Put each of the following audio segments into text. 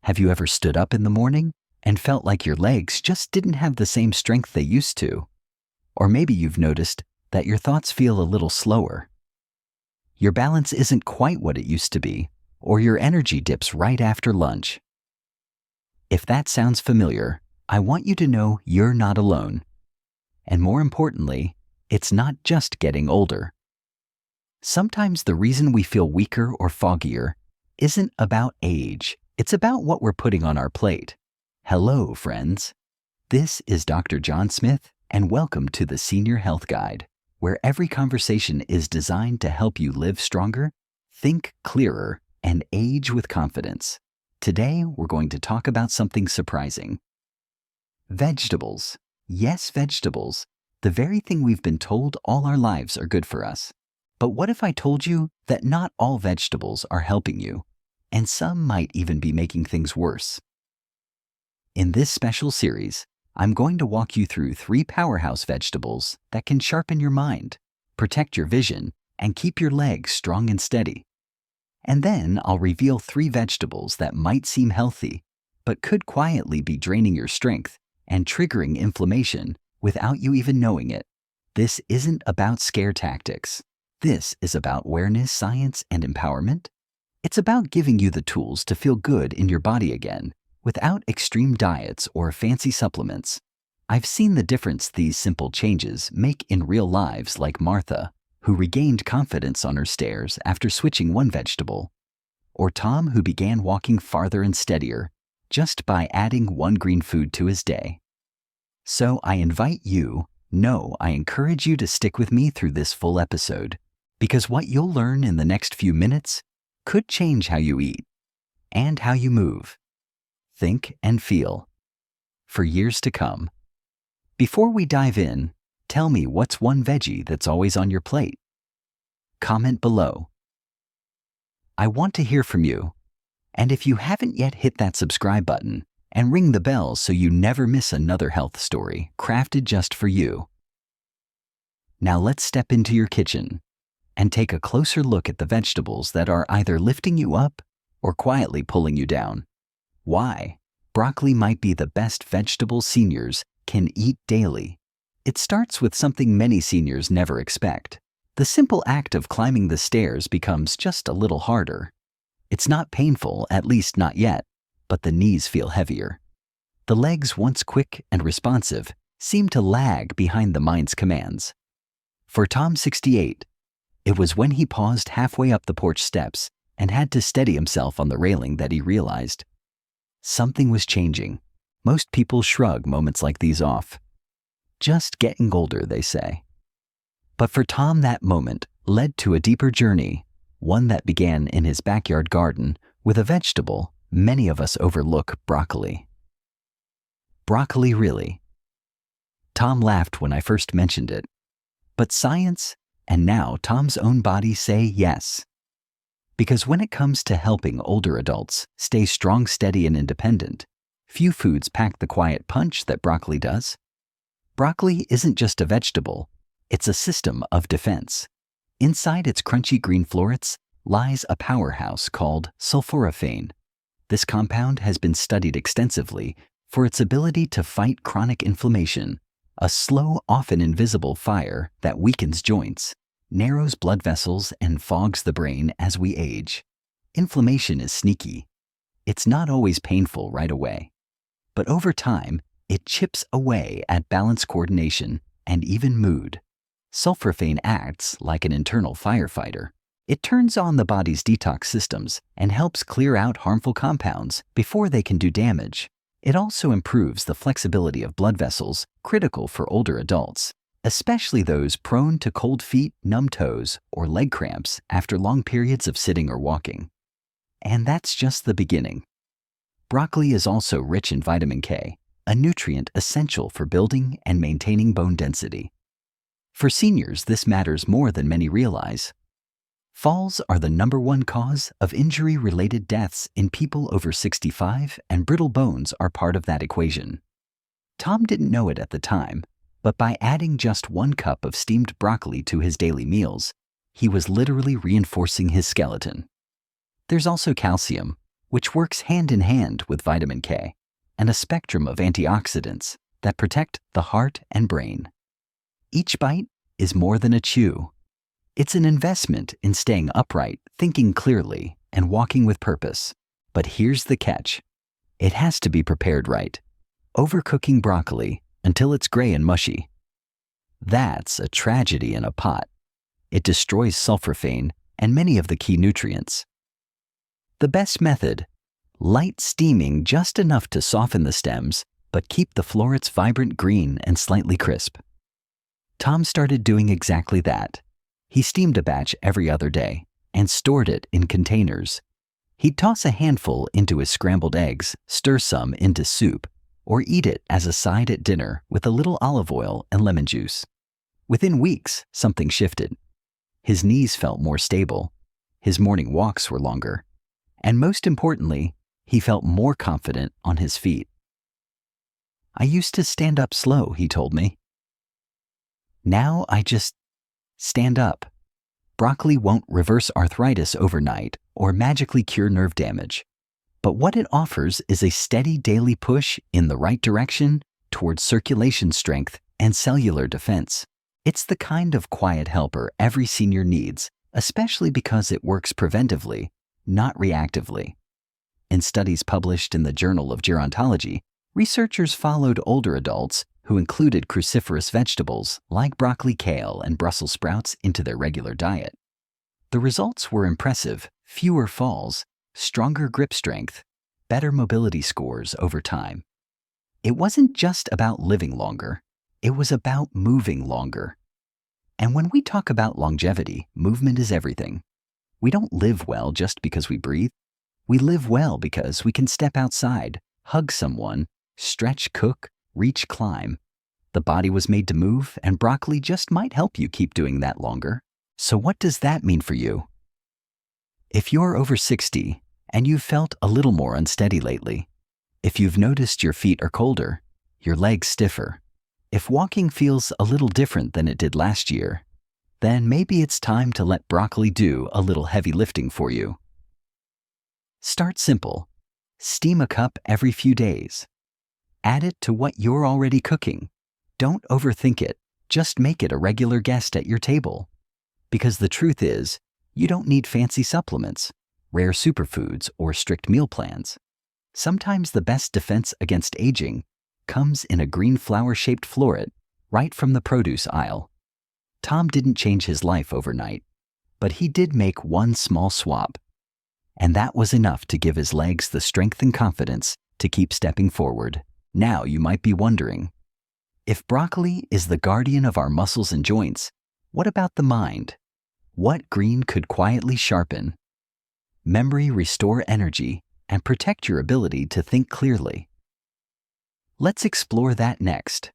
Have you ever stood up in the morning and felt like your legs just didn't have the same strength they used to? Or maybe you've noticed that your thoughts feel a little slower. Your balance isn't quite what it used to be, or your energy dips right after lunch. If that sounds familiar, I want you to know you're not alone. And more importantly, it's not just getting older. Sometimes the reason we feel weaker or foggier isn't about age, it's about what we're putting on our plate. Hello, friends. This is Dr. John Smith, and welcome to the Senior Health Guide, where every conversation is designed to help you live stronger, think clearer, and age with confidence. Today, we're going to talk about something surprising. Vegetables. Yes, vegetables. The very thing we've been told all our lives are good for us. But what if I told you that not all vegetables are helping you, and some might even be making things worse? In this special series, I'm going to walk you through 3 powerhouse vegetables that can sharpen your mind, protect your vision, and keep your legs strong and steady. And then I'll reveal 3 vegetables that might seem healthy, but could quietly be draining your strength and triggering inflammation without you even knowing it. This isn't about scare tactics. This is about awareness, science, and empowerment. It's about giving you the tools to feel good in your body again, without extreme diets or fancy supplements. I've seen the difference these simple changes make in real lives, like Martha, who regained confidence on her stairs after switching one vegetable, or Tom, who began walking farther and steadier just by adding one green food to his day. So I invite you, I encourage you to stick with me through this full episode, because what you'll learn in the next few minutes could change how you eat and how you move, think, and feel for years to come. Before we dive in, tell me what's one veggie that's always on your plate. Comment below. I want to hear from you. And if you haven't yet, hit that subscribe button and ring the bell so you never miss another health story crafted just for you. Now let's step into your kitchen and take a closer look at the vegetables that are either lifting you up or quietly pulling you down. Why? Broccoli might be the best vegetable seniors can eat daily. It starts with something many seniors never expect. The simple act of climbing the stairs becomes just a little harder. It's not painful, at least not yet, but the knees feel heavier. The legs, once quick and responsive, seem to lag behind the mind's commands. For Tom, 68, it was when he paused halfway up the porch steps and had to steady himself on the railing that he realized something was changing. Most people shrug moments like these off. Just getting older, they say. But for Tom, that moment led to a deeper journey, one that began in his backyard garden with a vegetable many of us overlook: broccoli. Broccoli, really? Tom laughed when I first mentioned it. But science, and now Tom's own body, say yes. Because when it comes to helping older adults stay strong, steady, and independent, few foods pack the quiet punch that broccoli does. Broccoli isn't just a vegetable, it's a system of defense. Inside its crunchy green florets lies a powerhouse called sulforaphane. This compound has been studied extensively for its ability to fight chronic inflammation, a slow, often invisible fire that weakens joints, narrows blood vessels, and fogs the brain as we age. Inflammation is sneaky. It's not always painful right away. But over time, it chips away at balance, coordination, and even mood. Sulforaphane acts like an internal firefighter. It turns on the body's detox systems and helps clear out harmful compounds before they can do damage. It also improves the flexibility of blood vessels, critical for older adults, especially those prone to cold feet, numb toes, or leg cramps after long periods of sitting or walking. And that's just the beginning. Broccoli is also rich in vitamin K, a nutrient essential for building and maintaining bone density. For seniors, this matters more than many realize. Falls are the #1 cause of injury-related deaths in people over 65, and brittle bones are part of that equation. Tom didn't know it at the time, but by adding just 1 cup of steamed broccoli to his daily meals, he was literally reinforcing his skeleton. There's also calcium, which works hand in hand with vitamin K, and a spectrum of antioxidants that protect the heart and brain. Each bite is more than a chew. It's an investment in staying upright, thinking clearly, and walking with purpose. But here's the catch. It has to be prepared right. Overcooking broccoli until it's gray and mushy. That's a tragedy in a pot. It destroys sulforaphane and many of the key nutrients. The best method: light steaming just enough to soften the stems, but keep the florets vibrant green and slightly crisp. Tom started doing exactly that. He steamed a batch every other day and stored it in containers. He'd toss a handful into his scrambled eggs, stir some into soup, or eat it as a side at dinner with a little olive oil and lemon juice. Within weeks, something shifted. His knees felt more stable, his morning walks were longer, and most importantly, he felt more confident on his feet. "I used to stand up slow," he told me. "Now I just stand up." Broccoli won't reverse arthritis overnight or magically cure nerve damage. But what it offers is a steady daily push in the right direction towards circulation strength and cellular defense. It's the kind of quiet helper every senior needs, especially because it works preventively, not reactively. In studies published in the Journal of Gerontology, researchers followed older adults who included cruciferous vegetables like broccoli, kale, and Brussels sprouts into their regular diet. The results were impressive: fewer falls, stronger grip strength, better mobility scores over time. It wasn't just about living longer, it was about moving longer. And when we talk about longevity, movement is everything. We don't live well just because we breathe. We live well because we can step outside, hug someone, stretch, cook, reach, climb. The body was made to move, and broccoli just might help you keep doing that longer. So what does that mean for you? If you're over 60 and you've felt a little more unsteady lately, if you've noticed your feet are colder, your legs stiffer, if walking feels a little different than it did last year, then maybe it's time to let broccoli do a little heavy lifting for you. Start simple. Steam a cup every few days. Add it to what you're already cooking. Don't overthink it. Just make it a regular guest at your table. Because the truth is, you don't need fancy supplements, rare superfoods, or strict meal plans. Sometimes the best defense against aging comes in a green flower-shaped floret right from the produce aisle. Tom didn't change his life overnight, but he did make one small swap. And that was enough to give his legs the strength and confidence to keep stepping forward. Now you might be wondering, if broccoli is the guardian of our muscles and joints, what about the mind? What green could quietly sharpen memory, restore energy, and protect your ability to think clearly? Let's explore that next.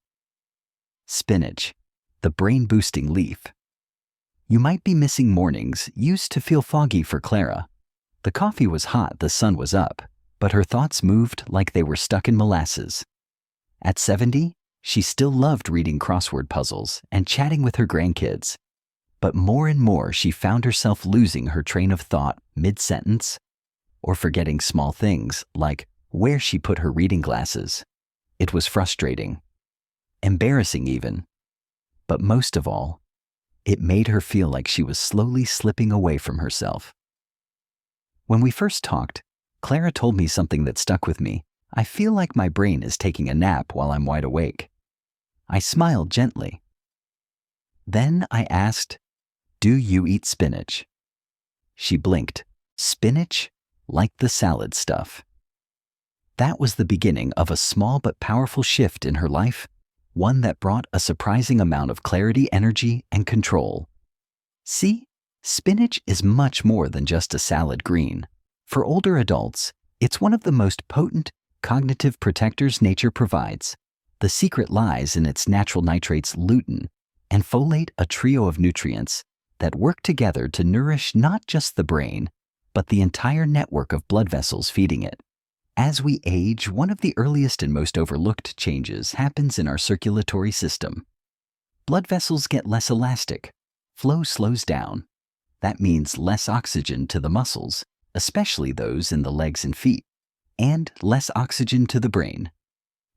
Spinach, the brain-boosting leaf. You might be missing mornings used to feel foggy for Clara. The coffee was hot, the sun was up, but her thoughts moved like they were stuck in molasses. At 70, she still loved reading crossword puzzles and chatting with her grandkids. But more and more she found herself losing her train of thought mid-sentence, or forgetting small things like where she put her reading glasses. It was frustrating, embarrassing even. But most of all, it made her feel like she was slowly slipping away from herself. When we first talked, Clara told me something that stuck with me. "I feel like my brain is taking a nap while I'm wide awake." I smiled gently. Then I asked, "Do you eat spinach?" She blinked. Spinach? Like the salad stuff. That was the beginning of a small but powerful shift in her life, one that brought a surprising amount of clarity, energy, and control. See, spinach is much more than just a salad green. For older adults, it's one of the most potent cognitive protectors nature provides. The secret lies in its natural nitrates lutein and folate, a trio of nutrients that work together to nourish not just the brain, but the entire network of blood vessels feeding it. As we age, one of the earliest and most overlooked changes happens in our circulatory system. Blood vessels get less elastic, flow slows down. That means less oxygen to the muscles, especially those in the legs and feet, and less oxygen to the brain.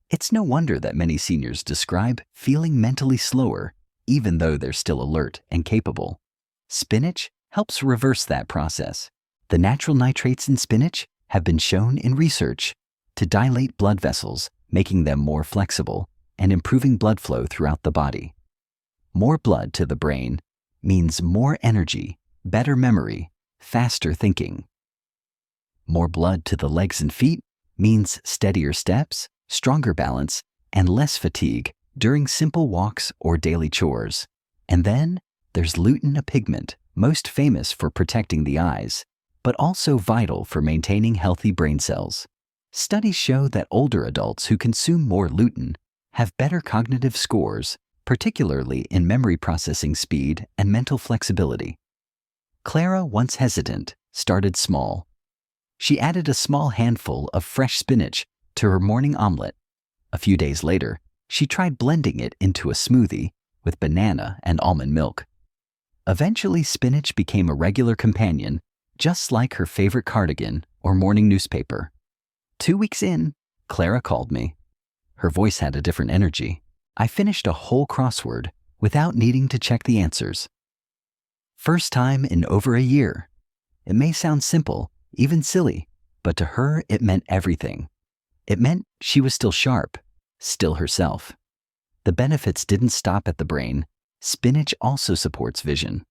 It's no wonder that many seniors describe feeling mentally slower, even though they're still alert and capable. Spinach helps reverse that process. The natural nitrates in spinach have been shown in research to dilate blood vessels, making them more flexible and improving blood flow throughout the body. More blood to the brain means more energy, better memory, faster thinking. More blood to the legs and feet means steadier steps, stronger balance, and less fatigue during simple walks or daily chores. And then there's lutein, a pigment most famous for protecting the eyes, but also vital for maintaining healthy brain cells. Studies show that older adults who consume more lutein have better cognitive scores, particularly in memory processing speed and mental flexibility. Clara, once hesitant, started small. She added a small handful of fresh spinach to her morning omelet. A few days later, she tried blending it into a smoothie with banana and almond milk. Eventually, spinach became a regular companion, just like her favorite cardigan or morning newspaper. 2 weeks in, Clara called me. Her voice had a different energy. I finished a whole crossword without needing to check the answers. First time in over a year. It may sound simple, even silly, but to her it meant everything. It meant she was still sharp, still herself. The benefits didn't stop at the brain. Spinach also supports vision,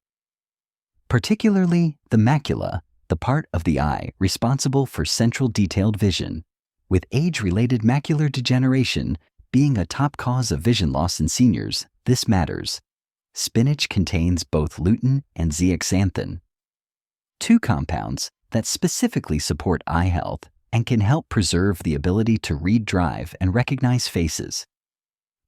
particularly the macula, the part of the eye responsible for central detailed vision, with age-related macular degeneration being a top cause of vision loss in seniors. This matters. Spinach contains both lutein and zeaxanthin, two compounds that specifically support eye health and can help preserve the ability to read, drive, and recognize faces.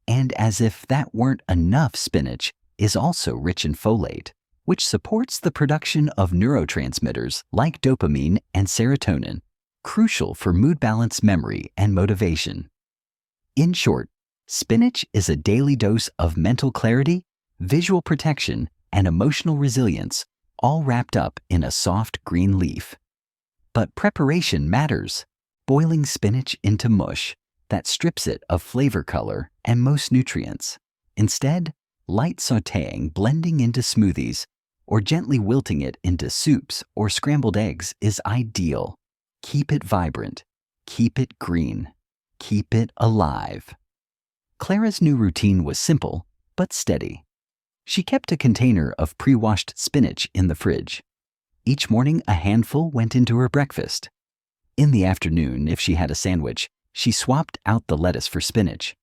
And as if that weren't enough, spinach is also rich in folate, which supports the production of neurotransmitters like dopamine and serotonin, crucial for mood balance, memory, and motivation. In short, spinach is a daily dose of mental clarity, visual protection, and emotional resilience, all wrapped up in a soft green leaf. But preparation matters. Boiling spinach into mush that strips it of flavor, color, and most nutrients. Instead, light sautéing, blending into smoothies, or gently wilting it into soups or scrambled eggs is ideal. Keep it vibrant. Keep it green. Keep it alive. Clara's new routine was simple, but steady. She kept a container of pre-washed spinach in the fridge. Each morning, a handful went into her breakfast. In the afternoon, if she had a sandwich, she swapped out the lettuce for spinach.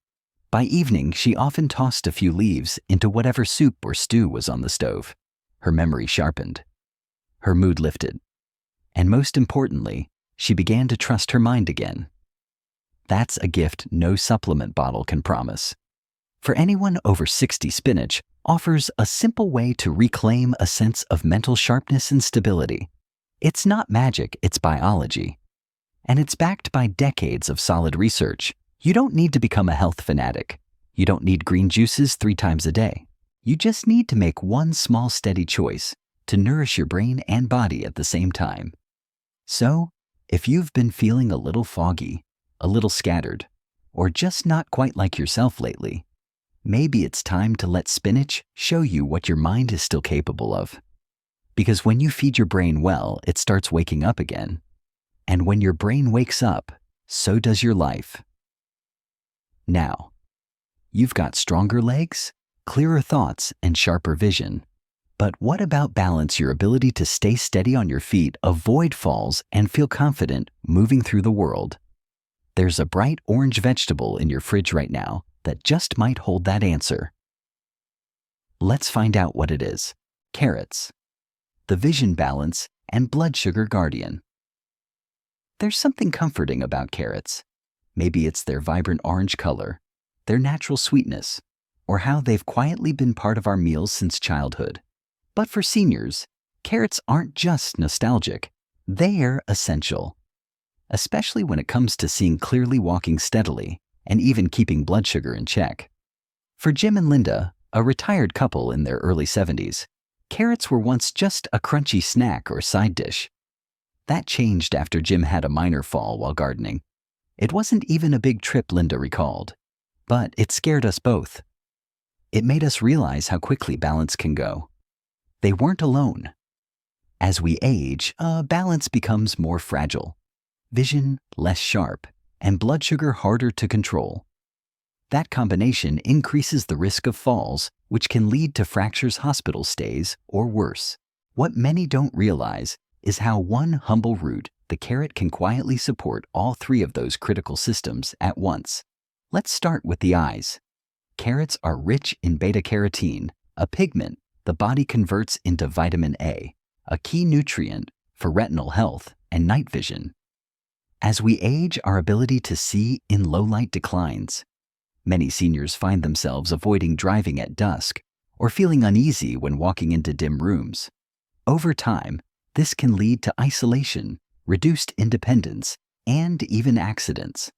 By evening, she often tossed a few leaves into whatever soup or stew was on the stove. Her memory sharpened. Her mood lifted. And most importantly, she began to trust her mind again. That's a gift no supplement bottle can promise. For anyone over 60, spinach offers a simple way to reclaim a sense of mental sharpness and stability. It's not magic, it's biology. And it's backed by decades of solid research. You don't need to become a health fanatic. You don't need green juices 3 times a day. You just need to make one small steady choice to nourish your brain and body at the same time. So, if you've been feeling a little foggy, a little scattered, or just not quite like yourself lately, maybe it's time to let spinach show you what your mind is still capable of. Because when you feed your brain well, it starts waking up again. And when your brain wakes up, so does your life. Now, you've got stronger legs, clearer thoughts, and sharper vision. But what about balance, your ability to stay steady on your feet, avoid falls, and feel confident moving through the world? There's a bright orange vegetable in your fridge right now that just might hold that answer. Let's find out what it is. Carrots. The vision balance and blood sugar guardian. There's something comforting about carrots. Maybe it's their vibrant orange color, their natural sweetness, or how they've quietly been part of our meals since childhood. But for seniors, carrots aren't just nostalgic, they're essential. Especially when it comes to seeing clearly, walking steadily, and even keeping blood sugar in check. For Jim and Linda, a retired couple in their early 70s, carrots were once just a crunchy snack or side dish. That changed after Jim had a minor fall while gardening. It wasn't even a big trip, Linda recalled, but it scared us both. It made us realize how quickly balance can go. They weren't alone. As we age, balance becomes more fragile, vision less sharp, and blood sugar harder to control. That combination increases the risk of falls, which can lead to fractures, hospital stays, or worse. What many don't realize is how one humble root, the carrot, can quietly support all three of those critical systems at once. Let's start with the eyes. Carrots are rich in beta-carotene, a pigment the body converts into vitamin A, a key nutrient for retinal health and night vision. As we age, our ability to see in low light declines. Many seniors find themselves avoiding driving at dusk or feeling uneasy when walking into dim rooms. Over time, this can lead to isolation, reduced independence, and even accidents.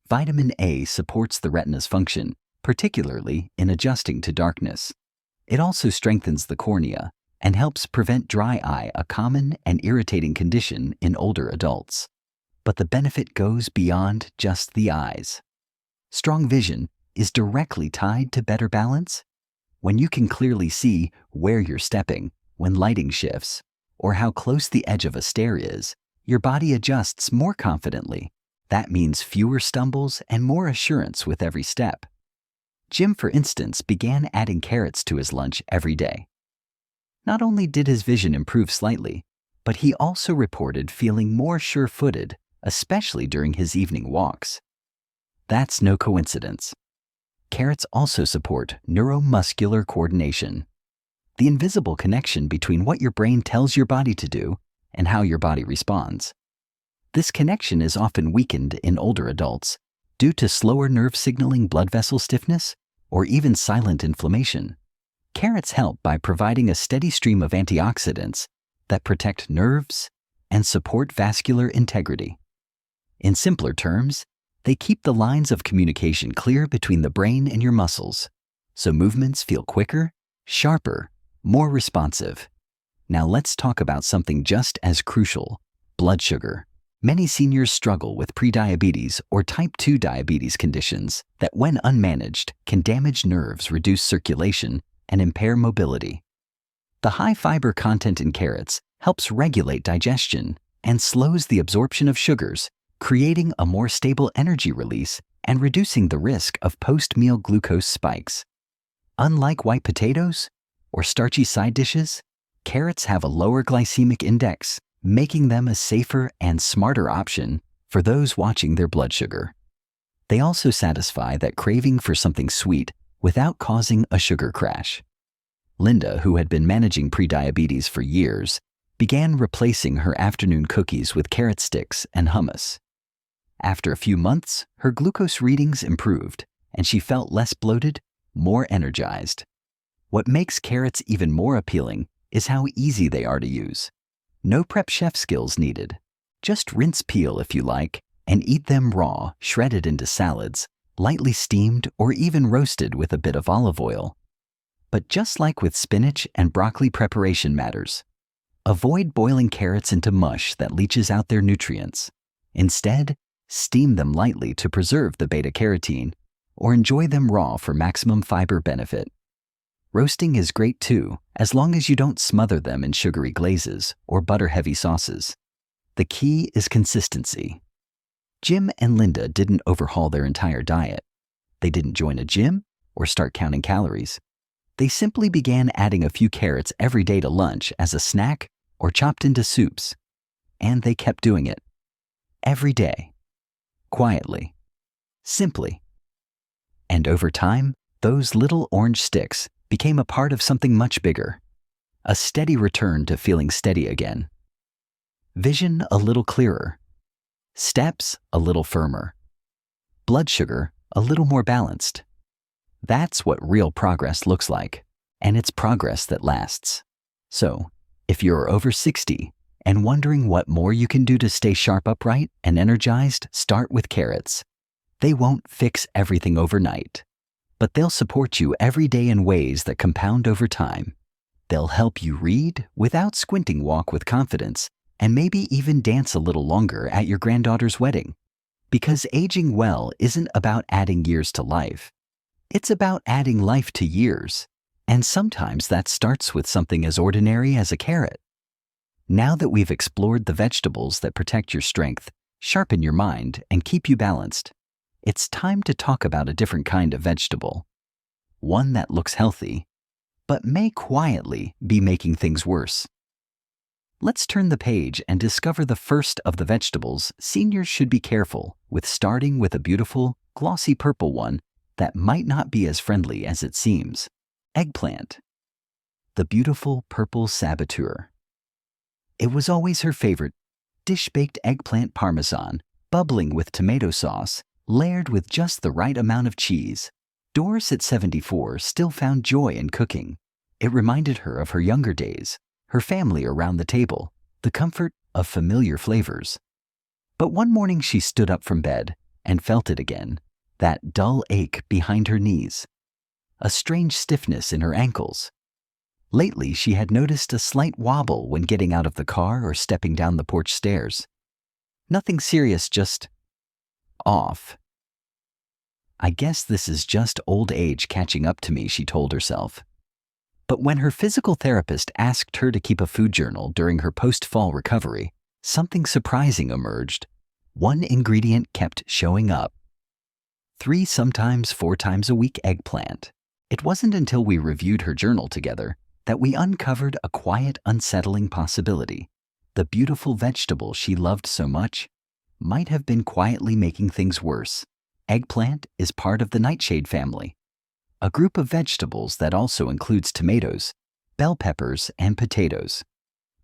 Vitamin A supports the retina's function, particularly in adjusting to darkness. It also strengthens the cornea and helps prevent dry eye, a common and irritating condition in older adults. But the benefit goes beyond just the eyes. Strong vision is directly tied to better balance. When you can clearly see where you're stepping, when lighting shifts, or how close the edge of a stair is, your body adjusts more confidently. That means fewer stumbles and more assurance with every step. Jim, for instance, began adding carrots to his lunch every day. Not only did his vision improve slightly, but he also reported feeling more sure-footed, especially during his evening walks. That's no coincidence. Carrots also support neuromuscular coordination, the invisible connection between what your brain tells your body to do and how your body responds. This connection is often weakened in older adults due to slower nerve signaling, blood vessel stiffness, or even silent inflammation. Carrots help by providing a steady stream of antioxidants that protect nerves and support vascular integrity. In simpler terms, they keep the lines of communication clear between the brain and your muscles, so movements feel quicker, sharper, more responsive. Now let's talk about something just as crucial: blood sugar. Many seniors struggle with prediabetes or type 2 diabetes conditions that, when unmanaged, can damage nerves, reduce circulation, and impair mobility. The high fiber content in carrots helps regulate digestion and slows the absorption of sugars, creating a more stable energy release and reducing the risk of post-meal glucose spikes. Unlike white potatoes or starchy side dishes, carrots have a lower glycemic index, making them a safer and smarter option for those watching their blood sugar. They also satisfy that craving for something sweet without causing a sugar crash. Linda, who had been managing prediabetes for years, began replacing her afternoon cookies with carrot sticks and hummus. After a few months, her glucose readings improved, and she felt less bloated, more energized. What makes carrots even more appealing is how easy they are to use. No prep chef skills needed. Just rinse, peel if you like, and eat them raw, shredded into salads, lightly steamed, or even roasted with a bit of olive oil. But just like with spinach and broccoli, preparation matters. Avoid boiling carrots into mush that leaches out their nutrients. Instead, steam them lightly to preserve the beta-carotene, or enjoy them raw for maximum fiber benefit. Roasting is great too, as long as you don't smother them in sugary glazes or butter-heavy sauces. The key is consistency. Jim and Linda didn't overhaul their entire diet. They didn't join a gym or start counting calories. They simply began adding a few carrots every day to lunch as a snack or chopped into soups. And they kept doing it. Every day. Quietly. Simply. And over time, those little orange sticks became a part of something much bigger. A steady return to feeling steady again. Vision a little clearer. Steps a little firmer. Blood sugar a little more balanced. That's what real progress looks like, and it's progress that lasts. So, if you're over 60 and wondering what more you can do to stay sharp, upright, and energized, start with carrots. They won't fix everything overnight, but they'll support you every day in ways that compound over time. They'll help you read without squinting, walk with confidence, and maybe even dance a little longer at your granddaughter's wedding. Because aging well isn't about adding years to life. It's about adding life to years. And sometimes that starts with something as ordinary as a carrot. Now that we've explored the vegetables that protect your strength, sharpen your mind, and keep you balanced, it's time to talk about a different kind of vegetable. One that looks healthy, but may quietly be making things worse. Let's turn the page and discover the first of the vegetables seniors should be careful with, starting with a beautiful, glossy purple one that might not be as friendly as it seems. Eggplant. The beautiful purple saboteur. It was always her favorite, dish-baked eggplant parmesan, bubbling with tomato sauce, layered with just the right amount of cheese. Doris at 74 still found joy in cooking. It reminded her of her younger days, her family around the table, the comfort of familiar flavors. But one morning she stood up from bed and felt it again, that dull ache behind her knees, a strange stiffness in her ankles. Lately, she had noticed a slight wobble when getting out of the car or stepping down the porch stairs. Nothing serious, just off. I guess this is just old age catching up to me, she told herself. But when her physical therapist asked her to keep a food journal during her post-fall recovery, something surprising emerged. One ingredient kept showing up. 3, sometimes 4 times a week eggplant. It wasn't until we reviewed her journal together that we uncovered a quiet, unsettling possibility. The beautiful vegetable she loved so much might have been quietly making things worse. Eggplant is part of the nightshade family, a group of vegetables that also includes tomatoes, bell peppers, and potatoes.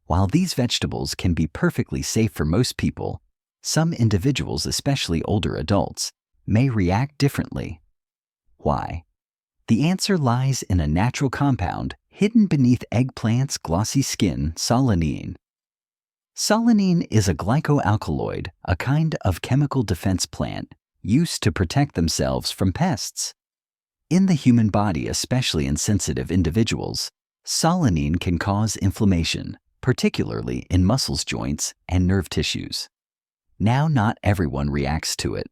While these vegetables can be perfectly safe for most people, some individuals, especially older adults, may react differently. Why? The answer lies in a natural compound hidden beneath eggplant's glossy skin, solanine. Solanine is a glycoalkaloid, a kind of chemical defense plant used to protect themselves from pests. In the human body, especially in sensitive individuals, solanine can cause inflammation, particularly in muscles, joints, and nerve tissues. Now, not everyone reacts to it.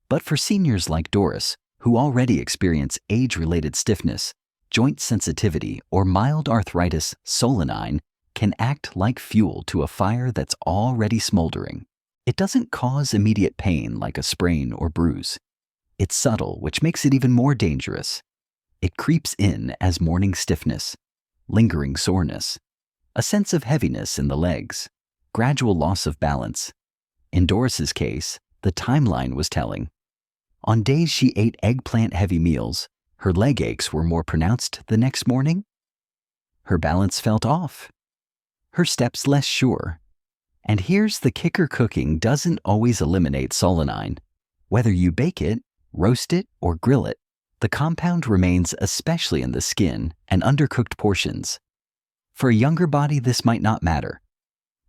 But for seniors like Doris, who already experience age-related stiffness, joint sensitivity, or mild arthritis, solanine can act like fuel to a fire that's already smoldering. It doesn't cause immediate pain like a sprain or bruise. It's subtle, which makes it even more dangerous. It creeps in as morning stiffness, lingering soreness, a sense of heaviness in the legs, gradual loss of balance. In Doris's case, the timeline was telling. On days she ate eggplant-heavy meals, her leg aches were more pronounced the next morning. Her balance felt off, her steps less sure. And here's the kicker: cooking doesn't always eliminate solanine. Whether you bake it, roast it, or grill it, the compound remains, especially in the skin and undercooked portions. For a younger body, this might not matter.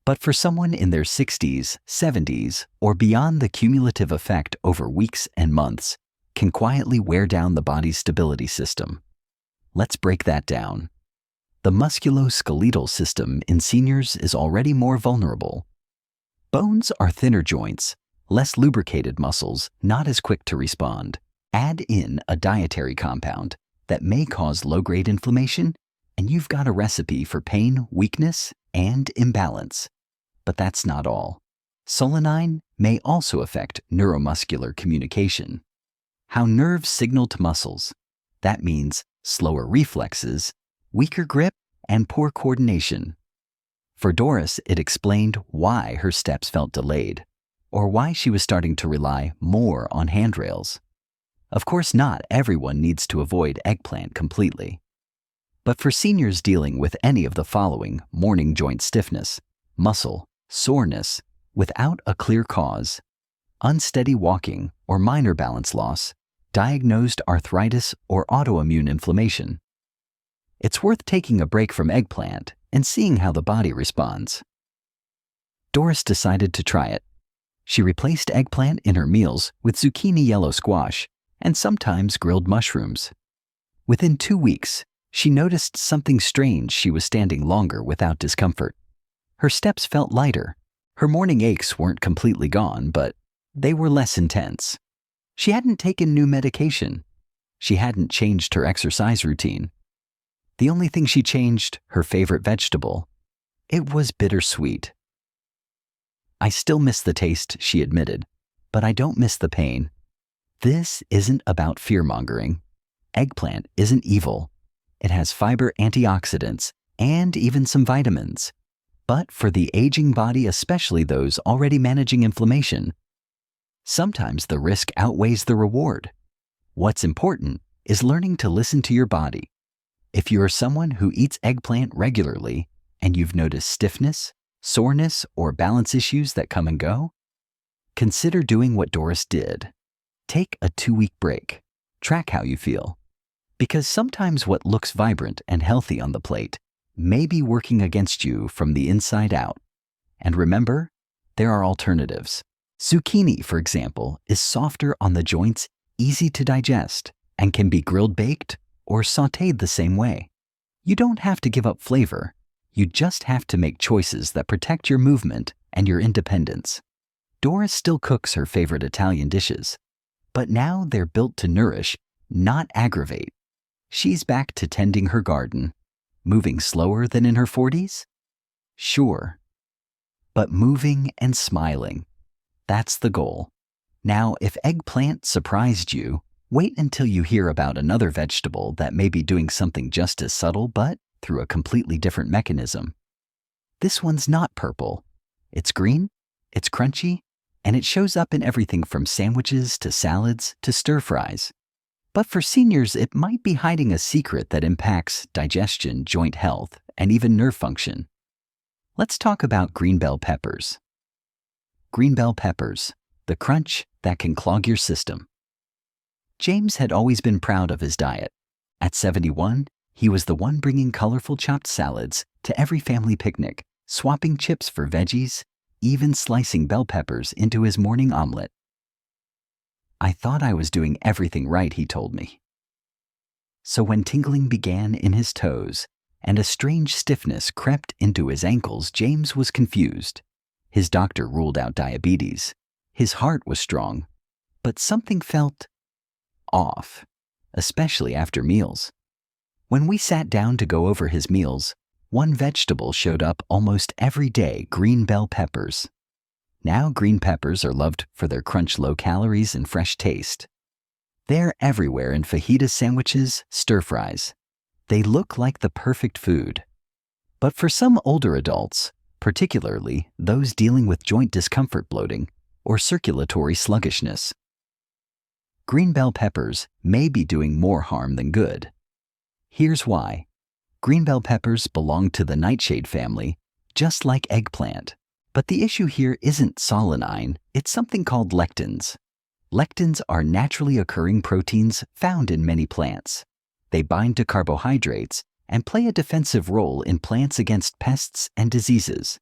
But for someone in their 60s, 70s, or beyond, the cumulative effect over weeks and months can quietly wear down the body's stability system. Let's break that down. The musculoskeletal system in seniors is already more vulnerable. Bones are thinner joints, less lubricated muscles, not as quick to respond. Add in a dietary compound that may cause low-grade inflammation, and you've got a recipe for pain, weakness, and imbalance. But that's not all. Solanine may also affect neuromuscular communication. How nerves signal to muscles. That means slower reflexes, weaker grip, and poor coordination. For Doris, it explained why her steps felt delayed, or why she was starting to rely more on handrails. Of course, not everyone needs to avoid eggplant completely. But for seniors dealing with any of the following: morning joint stiffness, muscle soreness without a clear cause, unsteady walking or minor balance loss, diagnosed arthritis or autoimmune inflammation, it's worth taking a break from eggplant and seeing how the body responds. Doris decided to try it. She replaced eggplant in her meals with zucchini yellow squash and sometimes grilled mushrooms. Within 2 weeks, she noticed something strange: she was standing longer without discomfort. Her steps felt lighter. Her morning aches weren't completely gone, but they were less intense. She hadn't taken new medication. She hadn't changed her exercise routine. The only thing she changed, her favorite vegetable. It was bittersweet. I still miss the taste, she admitted, but I don't miss the pain. This isn't about fear-mongering. Eggplant isn't evil. It has fiber, antioxidants, and even some vitamins. But for the aging body, especially those already managing inflammation, sometimes the risk outweighs the reward. What's important is learning to listen to your body. If you are someone who eats eggplant regularly and you've noticed stiffness, soreness, or balance issues that come and go, consider doing what Doris did. Take a 2-week break. Track how you feel. Because sometimes what looks vibrant and healthy on the plate may be working against you from the inside out. And remember, there are alternatives. Zucchini, for example, is softer on the joints, easy to digest, and can be grilled, baked, or sautéed the same way. You don't have to give up flavor. You just have to make choices that protect your movement and your independence. Doris still cooks her favorite Italian dishes, but now they're built to nourish, not aggravate. She's back to tending her garden. Moving slower than in her 40s? Sure. But moving and smiling. That's the goal. Now, if eggplant surprised you, wait until you hear about another vegetable that may be doing something just as subtle but through a completely different mechanism. This one's not purple. It's green, it's crunchy, and it shows up in everything from sandwiches to salads to stir-fries. But for seniors, it might be hiding a secret that impacts digestion, joint health, and even nerve function. Let's talk about green bell peppers. Green bell peppers, the crunch that can clog your system. James had always been proud of his diet. At 71, he was the one bringing colorful chopped salads to every family picnic, swapping chips for veggies, even slicing bell peppers into his morning omelet. I thought I was doing everything right, he told me. So when tingling began in his toes and a strange stiffness crept into his ankles, James was confused. His doctor ruled out diabetes. His heart was strong, but something felt off, especially after meals. When we sat down to go over his meals, one vegetable showed up almost every day: green bell peppers. Now green peppers are loved for their crunch, low calories, and fresh taste. They're everywhere in fajita sandwiches, stir-fries. They look like the perfect food. But for some older adults, particularly those dealing with joint discomfort, bloating, or circulatory sluggishness, green bell peppers may be doing more harm than good. Here's why. Green bell peppers belong to the nightshade family, just like eggplant. But the issue here isn't solanine, it's something called lectins. Lectins are naturally occurring proteins found in many plants. They bind to carbohydrates and play a defensive role in plants against pests and diseases.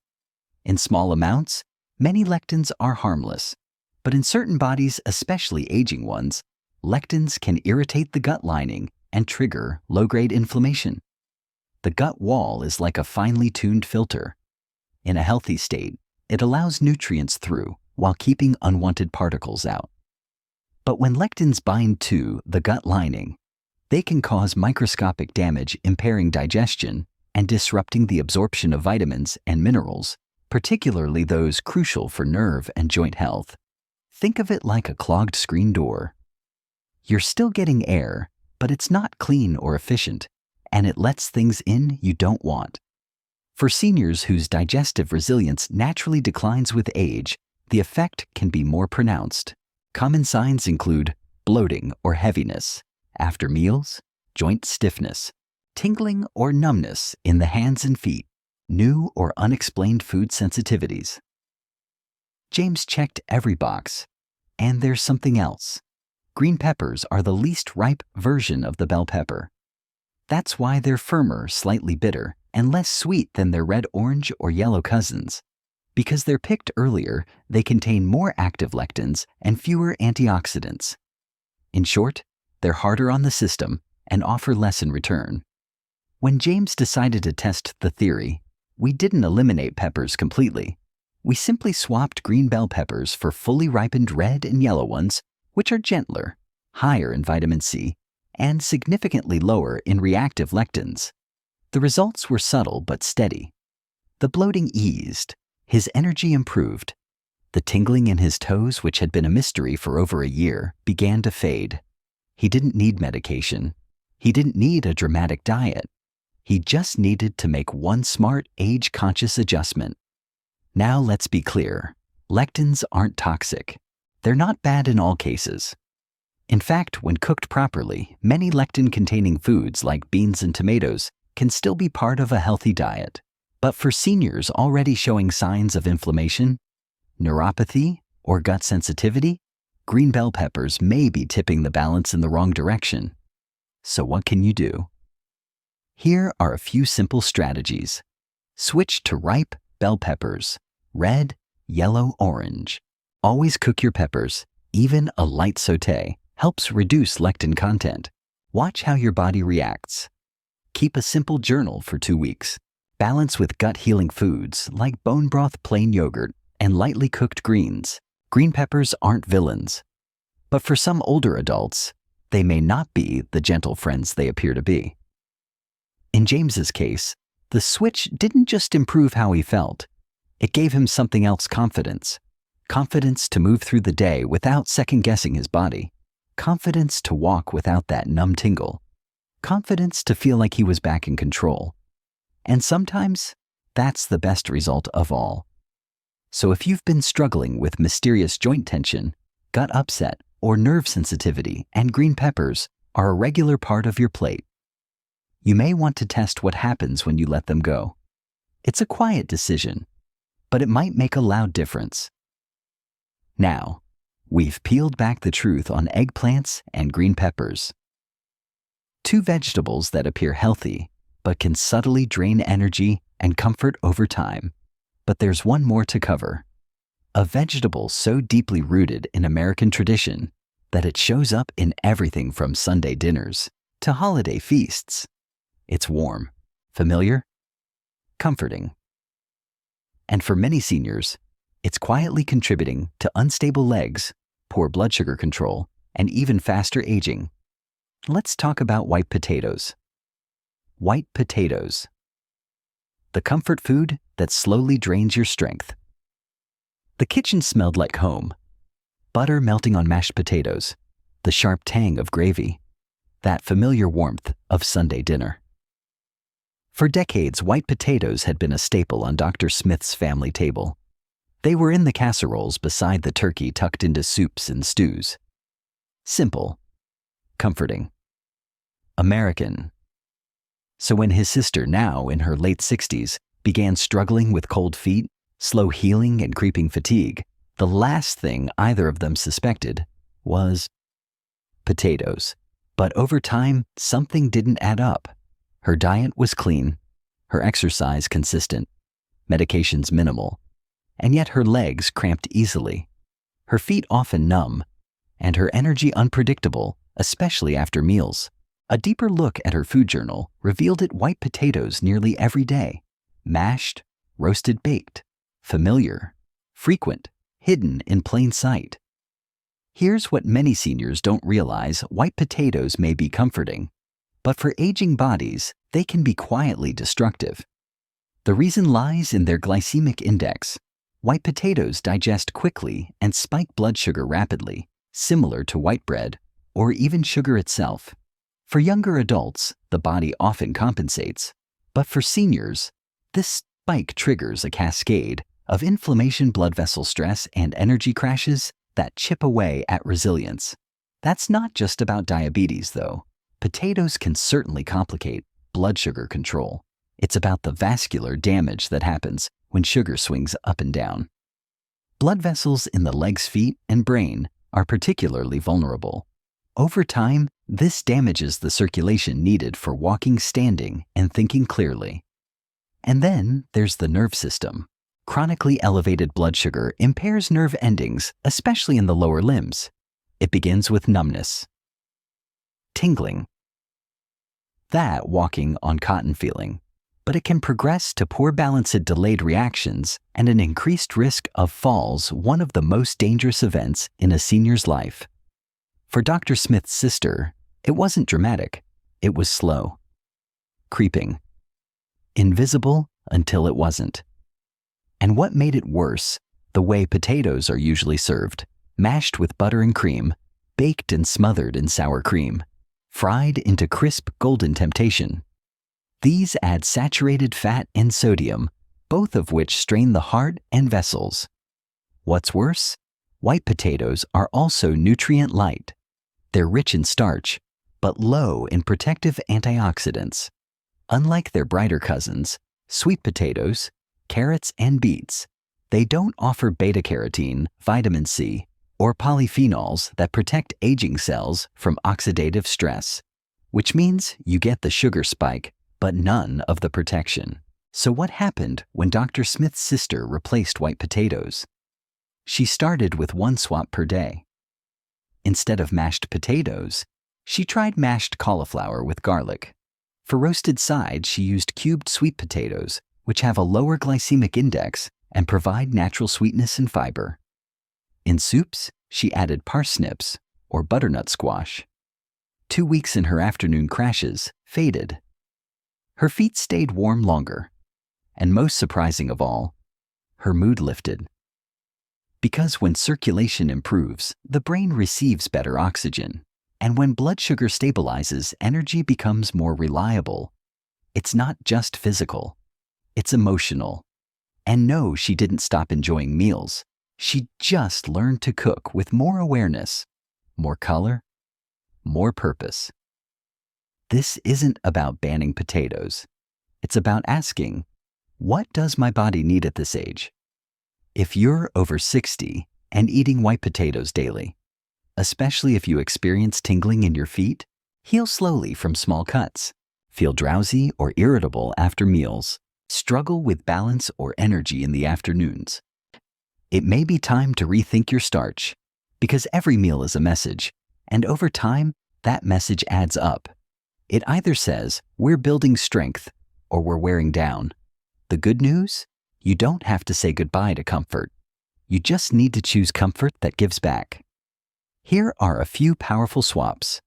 In small amounts, many lectins are harmless, but in certain bodies, especially aging ones, lectins can irritate the gut lining and trigger low-grade inflammation. The gut wall is like a finely tuned filter. In a healthy state, it allows nutrients through while keeping unwanted particles out. But when lectins bind to the gut lining, they can cause microscopic damage, impairing digestion and disrupting the absorption of vitamins and minerals, particularly those crucial for nerve and joint health. Think of it like a clogged screen door. You're still getting air, but it's not clean or efficient, and it lets things in you don't want. For seniors whose digestive resilience naturally declines with age, the effect can be more pronounced. Common signs include bloating or heaviness after meals, joint stiffness, tingling or numbness in the hands and feet, new or unexplained food sensitivities. James checked every box. And there's something else. Green peppers are the least ripe version of the bell pepper. That's why they're firmer, slightly bitter, and less sweet than their red, orange, or yellow cousins. Because they're picked earlier, they contain more active lectins and fewer antioxidants. In short, they're harder on the system and offer less in return. When James decided to test the theory, We didn't eliminate peppers completely. We simply swapped green bell peppers for fully ripened red and yellow ones, which are gentler, higher in vitamin C, and significantly lower in reactive lectins. The results were subtle but steady. The bloating eased, his energy improved. The tingling in his toes, which had been a mystery for over a year, began to fade. He didn't need medication. He didn't need a dramatic diet. He just needed to make one smart, age-conscious adjustment. Now let's be clear. Lectins aren't toxic. They're not bad in all cases. In fact, when cooked properly, many lectin-containing foods like beans and tomatoes can still be part of a healthy diet. But for seniors already showing signs of inflammation, neuropathy, or gut sensitivity, green bell peppers may be tipping the balance in the wrong direction. So what can you do? Here are a few simple strategies. Switch to ripe bell peppers, red, yellow, orange. Always cook your peppers. Even a light sauté helps reduce lectin content. Watch how your body reacts. Keep a simple journal for 2 weeks. Balance with gut-healing foods like bone broth, plain yogurt, and lightly cooked greens. Green peppers aren't villains. But for some older adults, they may not be the gentle friends they appear to be. In James's case, the switch didn't just improve how he felt. It gave him something else: confidence. Confidence to move through the day without second-guessing his body. Confidence to walk without that numb tingle. Confidence to feel like he was back in control. And sometimes, that's the best result of all. So if you've been struggling with mysterious joint tension, gut upset, or nerve sensitivity, and green peppers are a regular part of your plate, you may want to test what happens when you let them go. It's a quiet decision, but it might make a loud difference. Now, we've peeled back the truth on eggplants and green peppers. 2 vegetables that appear healthy, but can subtly drain energy and comfort over time. But there's one more to cover. A vegetable so deeply rooted in American tradition that it shows up in everything from Sunday dinners to holiday feasts. It's warm, familiar, comforting. And for many seniors, it's quietly contributing to unstable legs, poor blood sugar control, and even faster aging. Let's talk about white potatoes. White potatoes. The comfort food that slowly drains your strength. The kitchen smelled like home. Butter melting on mashed potatoes, the sharp tang of gravy, that familiar warmth of Sunday dinner. For decades, white potatoes had been a staple on Dr. Smith's family table. They were in the casseroles beside the turkey tucked into soups and stews. Simple, comforting, American. So when his sister, now in her late 60s, began struggling with cold feet, slow healing, and creeping fatigue, the last thing either of them suspected was potatoes. But over time, something didn't add up. Her diet was clean, her exercise consistent, medications minimal, and yet her legs cramped easily, her feet often numb, and her energy unpredictable, especially after meals. A deeper look at her food journal revealed it white potatoes nearly every day. Mashed, roasted, baked, familiar, frequent, hidden in plain sight. Here's what many seniors don't realize: white potatoes may be comforting, but for aging bodies, they can be quietly destructive. The reason lies in their glycemic index. White potatoes digest quickly and spike blood sugar rapidly, similar to white bread or even sugar itself. For younger adults, the body often compensates, but for seniors, this spike triggers a cascade of inflammation, blood vessel stress, and energy crashes that chip away at resilience. That's not just about diabetes, though. Potatoes can certainly complicate blood sugar control. It's about the vascular damage that happens when sugar swings up and down. Blood vessels in the legs, feet, and brain are particularly vulnerable. Over time, this damages the circulation needed for walking, standing, and thinking clearly. And then there's the nerve system. Chronically elevated blood sugar impairs nerve endings, especially in the lower limbs. It begins with numbness, tingling, that walking on cotton feeling, but it can progress to poor balance and delayed reactions and an increased risk of falls, one of the most dangerous events in a senior's life. For Dr. Smith's sister, it wasn't dramatic. It was slow. Creeping. Invisible until it wasn't. And what made it worse, the way potatoes are usually served, mashed with butter and cream, baked and smothered in sour cream, fried into crisp golden temptation. These add saturated fat and sodium, both of which strain the heart and vessels. What's worse, white potatoes are also nutrient light. They're rich in starch, but low in protective antioxidants. Unlike their brighter cousins, sweet potatoes, carrots, and beets, they don't offer beta-carotene, vitamin C, or polyphenols that protect aging cells from oxidative stress, which means you get the sugar spike, but none of the protection. So what happened when Dr. Smith's sister replaced white potatoes? She started with one swap per day. Instead of mashed potatoes, she tried mashed cauliflower with garlic. For roasted sides, she used cubed sweet potatoes, which have a lower glycemic index and provide natural sweetness and fiber. In soups, she added parsnips or butternut squash. 2 weeks in her afternoon crashes faded. Her feet stayed warm longer, and most surprising of all, her mood lifted. Because when circulation improves, the brain receives better oxygen, and when blood sugar stabilizes, energy becomes more reliable. It's not just physical, it's emotional. And no, she didn't stop enjoying meals. She just learned to cook with more awareness, more color, more purpose. This isn't about banning potatoes. It's about asking, what does my body need at this age? If you're over 60 and eating white potatoes daily, especially if you experience tingling in your feet, heal slowly from small cuts, feel drowsy or irritable after meals, struggle with balance or energy in the afternoons, it may be time to rethink your starch, because every meal is a message, and over time, that message adds up. It either says, we're building strength, or we're wearing down. The good news? You don't have to say goodbye to comfort. You just need to choose comfort that gives back. Here are a few powerful swaps.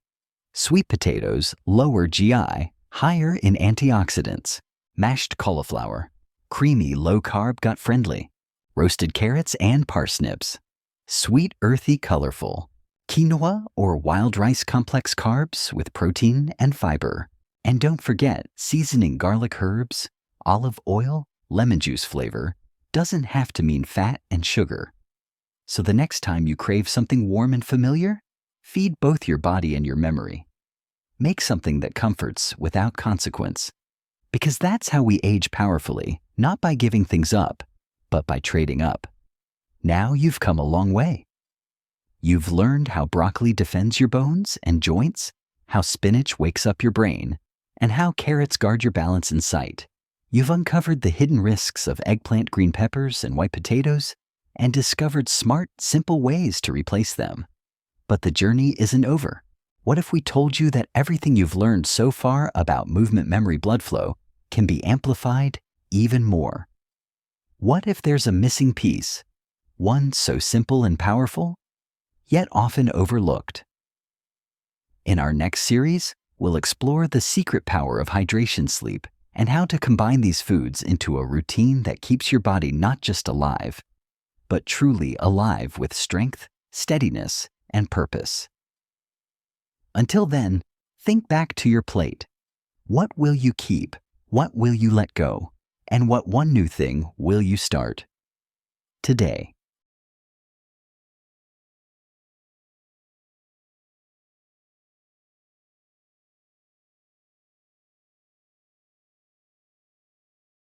Sweet potatoes, lower GI, higher in antioxidants. Mashed cauliflower, creamy, low-carb, gut-friendly. Roasted carrots and parsnips. Sweet, earthy, colorful. Quinoa or wild rice, complex carbs with protein and fiber. And don't forget, seasoning garlic herbs, olive oil, lemon juice flavor doesn't have to mean fat and sugar. So the next time you crave something warm and familiar, feed both your body and your memory. Make something that comforts without consequence. Because that's how we age powerfully, not by giving things up, but by trading up. Now you've come a long way. You've learned how broccoli defends your bones and joints, how spinach wakes up your brain, and how carrots guard your balance and sight. You've uncovered the hidden risks of eggplant, green peppers, and white potatoes, and discovered smart, simple ways to replace them. But the journey isn't over. What if we told you that everything you've learned so far about movement, memory, blood flow can be amplified even more? What if there's a missing piece, one so simple and powerful, yet often overlooked? In our next series, we'll explore the secret power of hydration sleep and how to combine these foods into a routine that keeps your body not just alive, but truly alive with strength, steadiness, and purpose. Until then, think back to your plate. What will you keep? What will you let go? And what one new thing will you start today?